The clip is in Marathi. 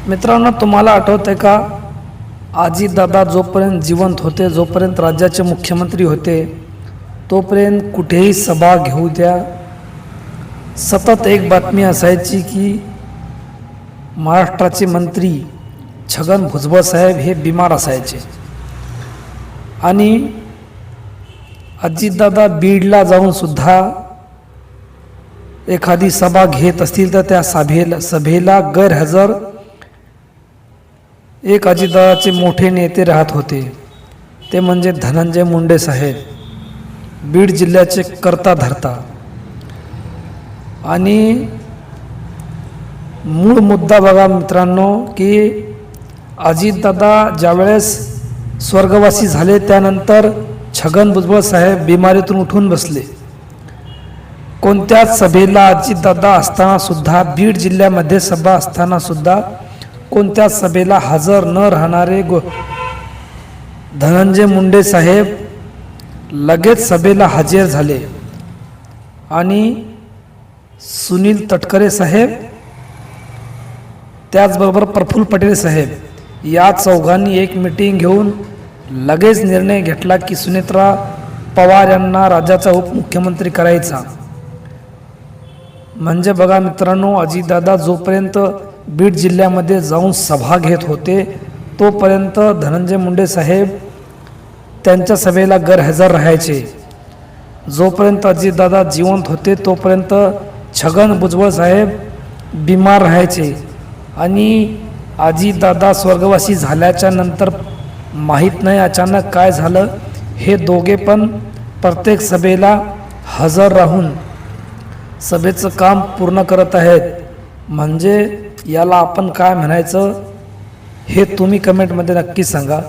मित्रांनो, तुम्हाला आठवतंय का, अजितदादा जोपर्यंत जिवंत होते, जोपर्यंत राज्याचे मुख्यमंत्री होते, तोपर्यंत कुठेही सभा घेऊ द्या, सतत एक बातमी असायची की महाराष्ट्राचे मंत्री छगन भुजबळ साहेब हे बिमार असायचे आणि अजितदादा बीडला जाऊन सुद्धा एखादी सभा घेत असतील तर त्या सभेला गैरहजर एक अजितदादाचे मोठे नेते राहत होते, ते म्हणजे धनंजय मुंडे साहेब, बीड जिल्ह्याचे कर्ता धर्ता. आणि मूळ मुद्दा बघा मित्रांनो, की अजितदादा ज्यावेळेस स्वर्गवासी झाले त्यानंतर छगन भुजबळ साहेब बिमारीतून उठून बसले. कोणत्याच सभेला अजितदादा असताना सुद्धा, बीड जिल्ह्यामध्ये सभा असताना सुद्धा कोणत्याच सभेला हजर न राहणारे धनंजय मुंडे साहेब लगेच सभेला हजर झाले आणि सुनील तटकरे साहेब, त्याचबरोबर प्रफुल्ल पटेल साहेब या चौघांनी एक मीटिंग घेऊन लगेच निर्णय घेतला की सुनेत्रा पवार यांना राज्याचा उपमुख्यमंत्री करायचा. म्हणजे बघा मित्रांनो, अजितदादा जोपर्यंत बीड जिल्ह्यामध्ये जाऊन सभा घेत होते तोपर्यंत धनंजय मुंडे साहेब त्यांच्या सभेला गैरहजर राहायचे. जोपर्यंत अजितदादा जिवंत होते तोपर्यंत छगन भुजबळ साहेब बिमार राहायचे आणि अजितदादा स्वर्गवासी झाल्याच्या नंतर माहीत नाही अचानक काय झालं, हे दोघे पण प्रत्येक सभेला हजर राहून सभेचं काम पूर्ण करत आहेत. म्हणजे याला आपण काय म्हणायचं हे तुम्ही कमेंटमध्ये नक्की सांगा.